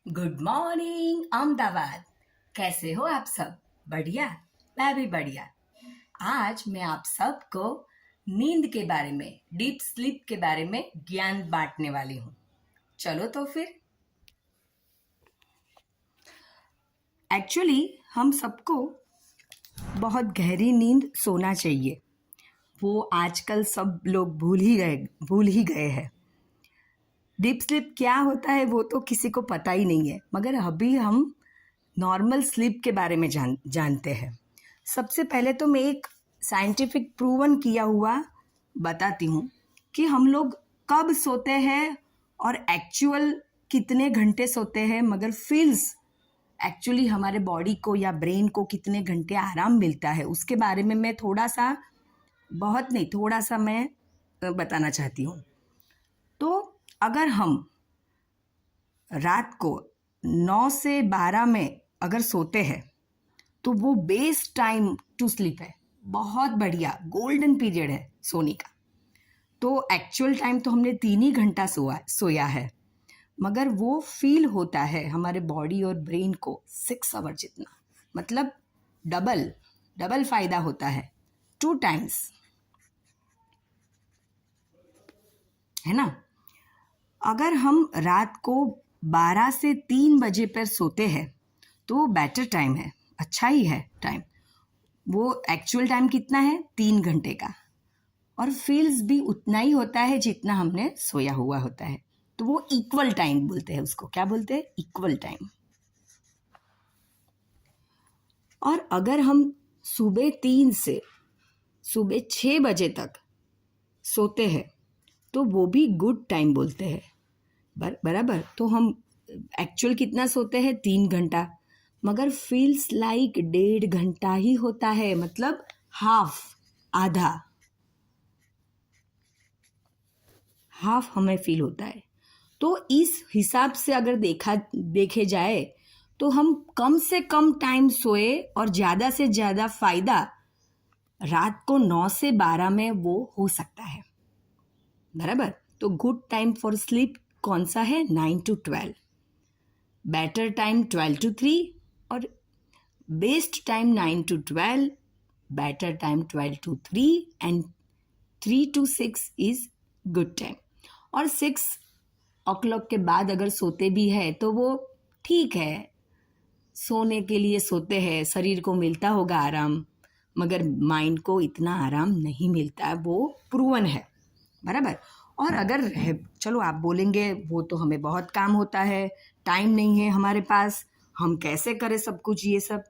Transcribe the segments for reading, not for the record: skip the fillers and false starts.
Good morning Ahmedabad. कैसे हो आप सब? बढ़िया। मैं भी बढ़िया। आज मैं आप सबको नींद के बारे में, डीप स्लीप के बारे में ज्ञान बांटने वाली हूँ। चलो तो फिर। एक्चुअली हम सबको बहुत गहरी नींद सोना चाहिए। वो आजकल सब लोग भूल ही गए हैं। डीप स्लीप क्या होता है वो तो किसी को पता ही नहीं है, मगर अभी हम नॉर्मल स्लीप के बारे में जानते हैं। सबसे पहले तो मैं एक साइंटिफिक प्रूवन किया हुआ बताती हूँ कि हम लोग कब सोते हैं और एक्चुअल कितने घंटे सोते हैं, मगर फील्स एक्चुअली हमारे बॉडी को या ब्रेन को कितने घंटे आराम मिलता है उसके बारे में मैं थोड़ा सा, बहुत नहीं थोड़ा सा मैं बताना चाहती हूँ। तो अगर हम रात को 9 से 12 में अगर सोते हैं तो वो बेस्ट टाइम टू स्लीप है। बहुत बढ़िया गोल्डन पीरियड है सोने का। तो एक्चुअल टाइम तो हमने 3 ही घंटा सोया है, मगर वो फील होता है हमारे बॉडी और ब्रेन को 6 आवर जितना। मतलब डबल डबल फायदा होता है, 2 टाइम्स, है ना। अगर हम रात को 12 से 3 बजे पर सोते हैं तो वो बेटर टाइम है, अच्छा ही है टाइम। वो एक्चुअल टाइम कितना है? 3 घंटे का, और फील्स भी उतना ही होता है जितना हमने सोया हुआ होता है। तो वो इक्वल टाइम बोलते हैं उसको। क्या बोलते हैं? Equal time. और अगर हम सुबह 3 से सुबह 6 बजे तक सोते हैं तो वो भी गुड टाइम बोलते हैं। बराबर। तो हम एक्चुअल कितना सोते हैं? 3 घंटा, मगर फील्स लाइक 1.5 घंटा ही होता है। मतलब हाफ, आधा, हाफ हमें फील होता है। तो इस हिसाब से अगर देखे जाए तो हम कम से कम टाइम सोए और ज़्यादा से ज़्यादा फायदा रात को 9 से 12 में वो हो सकता है। बराबर। तो गुड टाइम फॉर स्लीप कौन सा है? 9 to 12। बेटर टाइम 12 to 3, और best time 9 to 12, better time 12 to 3, and 3 to 6 is good time. और 6 o'clock के बाद अगर सोते भी है तो वो ठीक है, सोने के लिए सोते हैं, शरीर को मिलता होगा आराम, मगर माइंड को इतना आराम नहीं मिलता है, वो प्रूवन है। बराबर। और अगर है, चलो आप बोलेंगे वो तो हमें बहुत काम होता है, टाइम नहीं है हमारे पास, हम कैसे करें सब कुछ ये सब।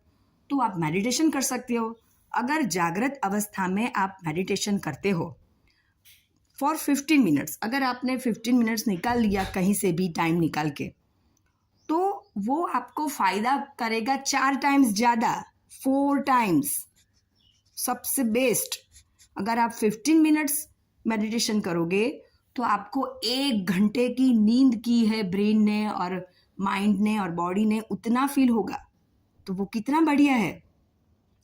तो आप मेडिटेशन कर सकते हो। अगर जागृत अवस्था में आप मेडिटेशन करते हो फॉर 15 मिनट्स, अगर आपने 15 मिनट्स निकाल लिया कहीं से भी टाइम निकाल के, तो वो आपको फायदा करेगा 4 टाइम्स ज़्यादा, 4 टाइम्स। सबसे बेस्ट। अगर आप 15 मिनट्स मेडिटेशन करोगे तो आपको 1 घंटे की नींद की है ब्रेन ने और माइंड ने और बॉडी ने, उतना फील होगा। तो वो कितना बढ़िया है।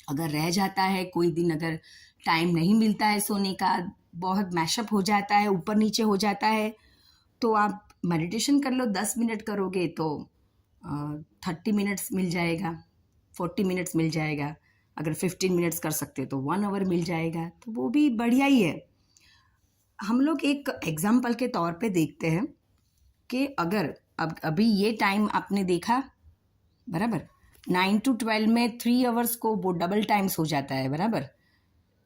अगर रह जाता है कोई दिन, अगर टाइम नहीं मिलता है सोने का, बहुत मैशअप हो जाता है, ऊपर नीचे हो जाता है, तो आप मेडिटेशन कर लो। 10 मिनट करोगे तो 30 मिनट्स मिल जाएगा, 40 मिनट्स मिल जाएगा। अगर 15 मिनट्स कर सकते तो 1 आवर मिल जाएगा, तो वो भी बढ़िया ही है। हम लोग एक एग्जाम्पल के तौर पे देखते हैं कि अगर अभी ये टाइम आपने देखा, बराबर, 9 to 12 में 3 आवर्स को वो डबल टाइम्स हो जाता है। बराबर।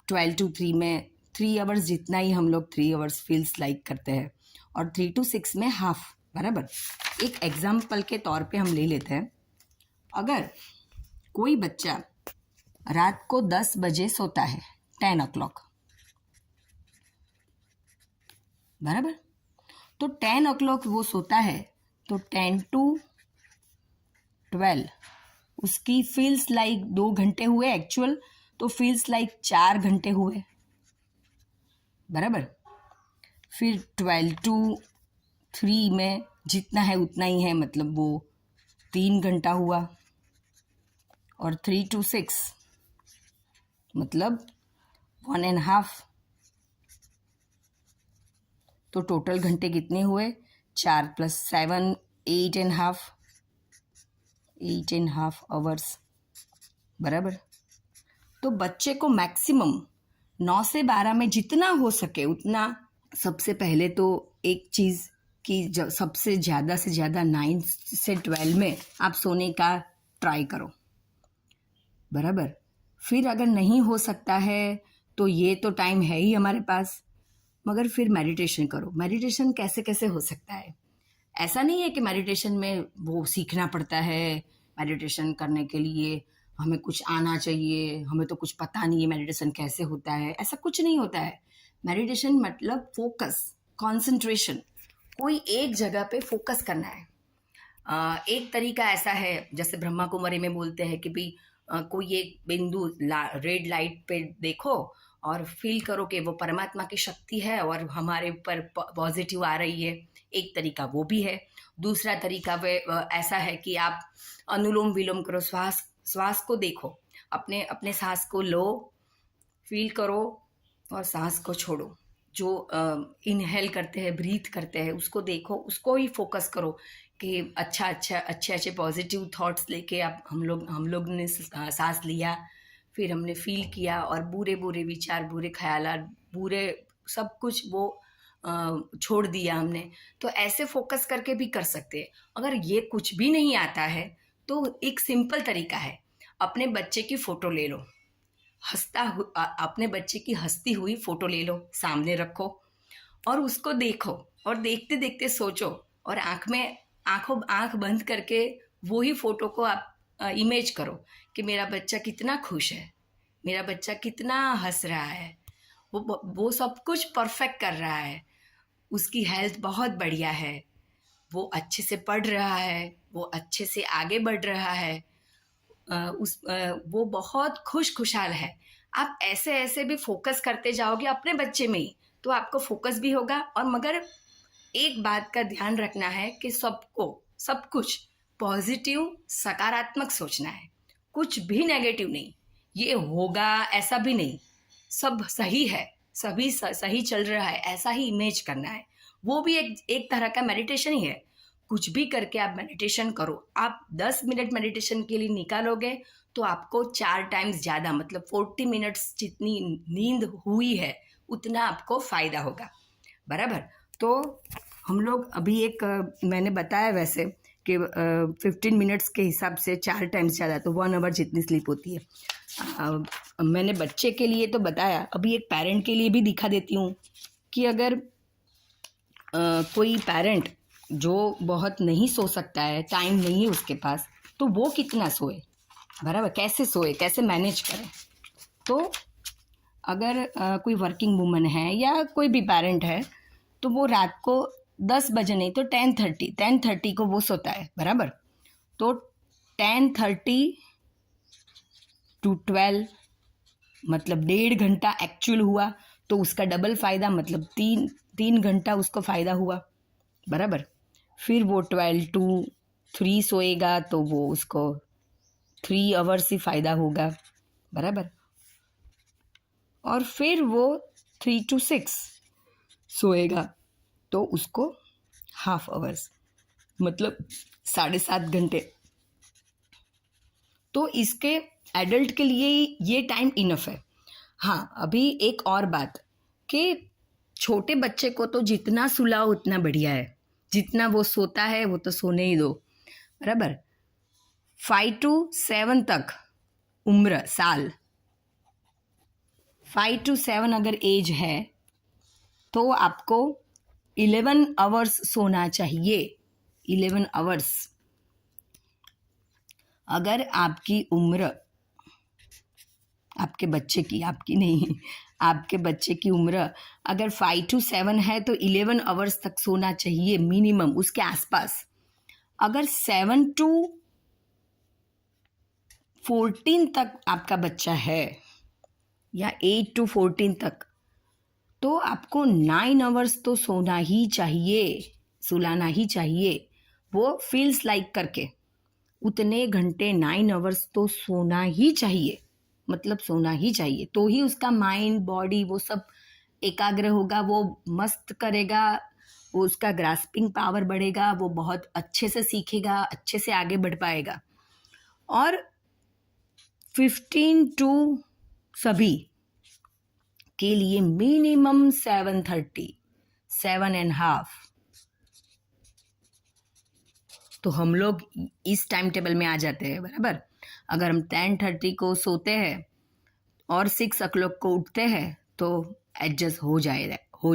12 to 3 में 3 आवर्स जितना ही हम लोग 3 आवर्स फील्स लाइक करते हैं, और 3 to 6 में हाफ। बराबर। एक एग्जाम्पल के तौर पे हम ले लेते हैं। अगर कोई बच्चा रात को 10 बजे सोता है, 10 o'clock, बराबर, तो 10 o'clock वो सोता है, तो 10 to 12 उसकी फील्स लाइक 2 घंटे हुए एक्चुअल, तो फील्स लाइक 4 घंटे हुए। बराबर। फिर 12 to 3 में जितना है उतना ही है, मतलब वो 3 घंटा हुआ, और 3 to 6 मतलब 1.5। तो टोटल घंटे कितने हुए? 4 + 7 8.5। 8.5 आवर्स, बराबर। तो बच्चे को मैक्सिमम 9 से 12 में जितना हो सके उतना, सबसे पहले तो एक चीज़ कि जब सबसे ज़्यादा से ज़्यादा 9 से 12 में आप सोने का ट्राई करो, बराबर। फिर अगर नहीं हो सकता है तो ये तो टाइम है ही हमारे पास, मगर फिर मेडिटेशन करो। मेडिटेशन कैसे कैसे हो सकता है, ऐसा नहीं है कि मेडिटेशन में वो सीखना पड़ता है, मेडिटेशन करने के लिए हमें कुछ आना चाहिए, हमें तो कुछ पता नहीं है मेडिटेशन कैसे होता है, ऐसा कुछ नहीं होता है। मेडिटेशन मतलब फोकस, कंसंट्रेशन, कोई एक जगह पे फोकस करना है। एक तरीका ऐसा है, जैसे ब्रह्मा कुमारी में बोलते हैं कि भाई कोई एक बिंदु रेड लाइट पे देखो और फील करो कि वो परमात्मा की शक्ति है और हमारे ऊपर पॉजिटिव आ रही है। एक तरीका वो भी है। दूसरा तरीका वे ऐसा है कि आप अनुलोम विलोम करो, श्वास को देखो, अपने अपने सांस को लो, फील करो और सांस को छोड़ो। जो इनहेल करते हैं, ब्रीथ करते हैं, उसको देखो, उसको ही फोकस करो कि अच्छे पॉजिटिव थॉट्स लेके आप हम लोग ने सांस लिया, फिर हमने फील किया और बुरे बुरे विचार, बुरे ख्यालात, बुरे सब कुछ वो छोड़ दिया हमने। तो ऐसे फोकस करके भी कर सकते हैं। अगर ये कुछ भी नहीं आता है तो एक सिंपल तरीका है, अपने बच्चे की फ़ोटो ले लो, अपने बच्चे की हंसती हुई फ़ोटो ले लो, सामने रखो और उसको देखो और देखते देखते सोचो और आंख बंद करके वो ही फ़ोटो को आप इमेज करो कि मेरा बच्चा कितना खुश है, मेरा बच्चा कितना हंस रहा है, वो सब कुछ परफेक्ट कर रहा है, उसकी हेल्थ बहुत बढ़िया है, वो अच्छे से पढ़ रहा है, वो अच्छे से आगे बढ़ रहा है, वो बहुत खुशहाल है। आप ऐसे ऐसे भी फोकस करते जाओगे अपने बच्चे में ही, तो आपको फोकस भी होगा। और मगर एक बात का ध्यान रखना है कि सब कुछ पॉजिटिव, सकारात्मक सोचना है, कुछ भी नेगेटिव नहीं। ये होगा ऐसा भी नहीं, सब सही है, सभी सही चल रहा है, ऐसा ही इमेज करना है। वो भी एक तरह का मेडिटेशन ही है। कुछ भी करके आप मेडिटेशन करो। आप 10 मिनट मेडिटेशन के लिए निकालोगे तो आपको 4 टाइम्स ज़्यादा, मतलब 40 मिनट्स जितनी नींद हुई है उतना आपको फ़ायदा होगा, बराबर। तो हम लोग अभी मैंने बताया वैसे कि 15 मिनट्स के हिसाब से 4 टाइम्स ज़्यादा, तो 1 आवर जितनी स्लीप होती है। मैंने बच्चे के लिए तो बताया, अभी एक पेरेंट के लिए भी दिखा देती हूँ कि अगर कोई पेरेंट जो बहुत नहीं सो सकता है, टाइम नहीं है उसके पास, तो वो कितना सोए, बराबर, कैसे सोए, कैसे मैनेज करें। तो अगर कोई वर्किंग वूमन है या कोई भी पेरेंट है तो वो रात को 10 बजे नहीं तो 10:30 को वो सोता है, बराबर। तो 10:30 to 12 मतलब 1.5 घंटा एक्चुअल हुआ, तो उसका डबल फ़ायदा, मतलब 3 घंटा उसको फ़ायदा हुआ, बराबर। फिर वो 12 to 3 सोएगा तो वो उसको 3 आवर्स ही फ़ायदा होगा, बराबर। और फिर वो 3 to 6 सोएगा तो उसको हाफ आवर्स, मतलब 7.5 घंटे। तो इसके एडल्ट के लिए ये टाइम इनफ है। हाँ, अभी एक और बात कि छोटे बच्चे को तो जितना सुलाओ उतना बढ़िया है, जितना वो सोता है वो तो सोने ही दो, बराबर। 5 to 7 तक उम्र, साल 5 to 7 अगर एज है तो आपको 11 आवर्स सोना चाहिए, 11 आवर्स। अगर आपकी उम्र, आपके बच्चे की, आपकी नहीं, आपके बच्चे की उम्र अगर 5 to 7 है तो 11 आवर्स तक सोना चाहिए मिनिमम, उसके आसपास। अगर 7 to 14 तक आपका बच्चा है या 8 to 14 तक, तो आपको 9 आवर्स तो सोना ही चाहिए, सुलाना ही चाहिए। वो फील्स लाइक करके उतने घंटे 9 आवर्स तो सोना ही चाहिए, मतलब सोना ही चाहिए। तो ही उसका माइंड, बॉडी, वो सब एकाग्र होगा, वो मस्त करेगा, वो उसका ग्रास्पिंग पावर बढ़ेगा, वो बहुत अच्छे से सीखेगा, अच्छे से आगे बढ़ पाएगा। और 15 टू सभी के लिए मिनिमम 7:30, 7:30। तो हम लोग इस टाइम टेबल में आ जाते हैं, बराबर। अगर हम 10:30 को सोते हैं और 6 o'clock को उठते हैं तो एडजस्ट हो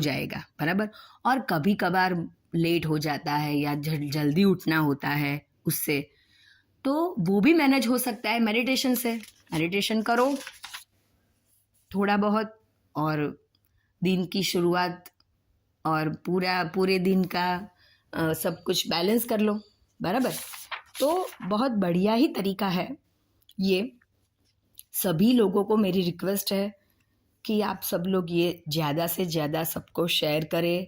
जाएगा, बराबर। और कभी कभार लेट हो जाता है या जल्दी उठना होता है उससे, तो वो भी मैनेज हो सकता है मेडिटेशन से। मेडिटेशन करो थोड़ा बहुत, और दिन की शुरुआत और पूरे दिन का सब कुछ बैलेंस कर लो, बराबर। तो बहुत बढ़िया ही तरीका है ये। सभी लोगों को मेरी रिक्वेस्ट है कि आप सब लोग ये ज़्यादा से ज़्यादा सबको शेयर करें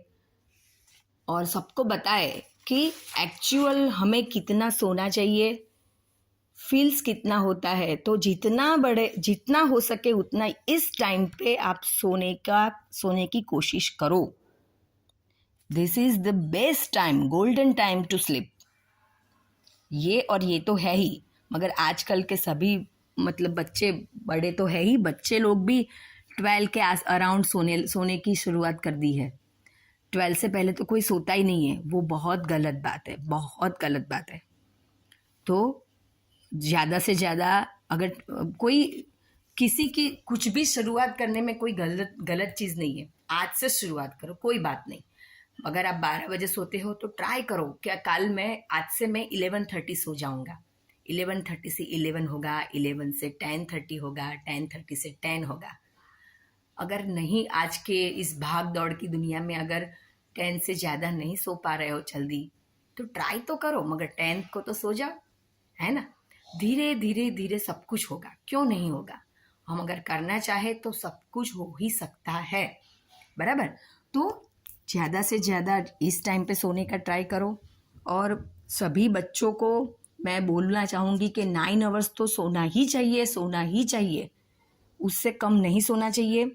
और सबको बताएं कि एक्चुअल हमें कितना सोना चाहिए, फील्स कितना होता है। तो जितना हो सके उतना इस टाइम पे आप सोने की कोशिश करो। This is the best time, golden time to sleep. ये तो है ही, मगर आजकल के सभी मतलब बच्चे बड़े तो है ही, बच्चे लोग भी 12 के अराउंड सोने की शुरुआत कर दी है। 12 से पहले तो कोई सोता ही नहीं है, वो बहुत गलत बात है, बहुत गलत बात है। तो ज़्यादा से ज़्यादा अगर कोई किसी की कुछ भी शुरुआत करने में कोई गलत चीज़ नहीं है। आज से शुरुआत करो, कोई बात नहीं। अगर आप 12 बजे सोते हो तो ट्राई करो क्या आज से मैं 11:30 सो जाऊंगा। 11:30 से 11 होगा, 11 से 10:30 होगा, 10:30 से 10 होगा। अगर नहीं, आज के इस भाग दौड़ की दुनिया में अगर 10 से ज़्यादा नहीं सो पा रहे हो जल्दी, तो ट्राई तो करो, मगर 10 को तो सो जाओ, है ना। धीरे धीरे धीरे सब कुछ होगा, क्यों नहीं होगा। हम अगर करना चाहे तो सब कुछ हो ही सकता है, बराबर। तो ज़्यादा से ज़्यादा इस टाइम पे सोने का ट्राई करो। और सभी बच्चों को मैं बोलना चाहूँगी कि 9 आवर्स तो सोना ही चाहिए, सोना ही चाहिए। उससे कम नहीं सोना चाहिए,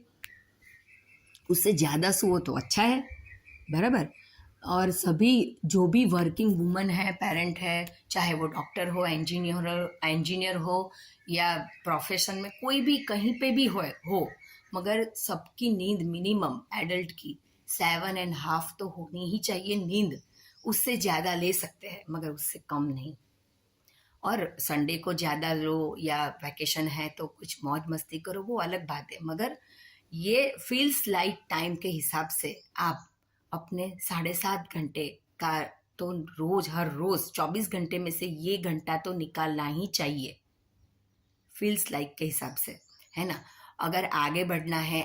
उससे ज़्यादा सो तो अच्छा है, बराबर। और सभी जो भी वर्किंग वुमन है, पेरेंट है, चाहे वो डॉक्टर हो, इंजीनियर हो या प्रोफेशन में कोई भी कहीं पे भी हो, मगर सबकी नींद मिनिमम एडल्ट की 7.5 तो होनी ही चाहिए नींद। उससे ज़्यादा ले सकते हैं मगर उससे कम नहीं। और संडे को ज़्यादा लो या वैकेशन है तो कुछ मौज मस्ती करो, वो अलग बात है। मगर ये फील्स लाइक टाइम के हिसाब से आप अपने 7.5 घंटे का तो हर रोज 24 घंटे में से ये घंटा तो निकालना ही चाहिए, फील्स लाइक के हिसाब से, है ना। अगर आगे बढ़ना है,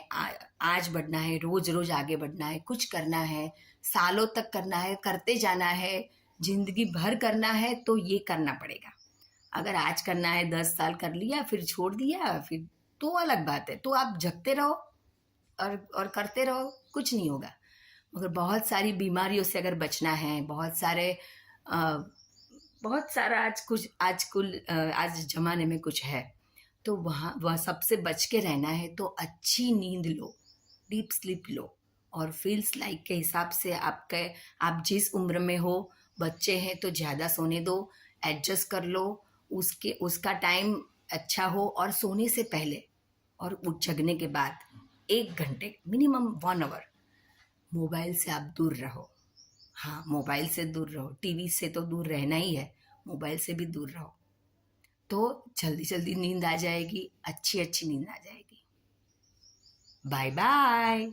आज बढ़ना है, रोज रोज आगे बढ़ना है, कुछ करना है, सालों तक करना है, करते जाना है, जिंदगी भर करना है, तो ये करना पड़ेगा। अगर आज करना है, 10 साल कर लिया फिर छोड़ दिया, फिर तो अलग बात है। तो आप जगते रहो और करते रहो, कुछ नहीं होगा। मगर बहुत सारी बीमारियों से अगर बचना है, बहुत सारा आज जमाने में कुछ है, तो वह सबसे बच के रहना है। तो अच्छी नींद लो, डीप स्लीप लो, और फील्स लाइक के हिसाब से आप जिस उम्र में हो, बच्चे हैं तो ज़्यादा सोने दो, एडजस्ट कर लो, उसका टाइम अच्छा हो। और सोने से पहले और जगने के बाद 1 घंटे मिनिमम 1 आवर मोबाइल से आप दूर रहो। हाँ, मोबाइल से दूर रहो, टीवी से तो दूर रहना ही है, मोबाइल से भी दूर रहो। तो जल्दी जल्दी नींद आ जाएगी, अच्छी अच्छी नींद आ जाएगी। Bye bye.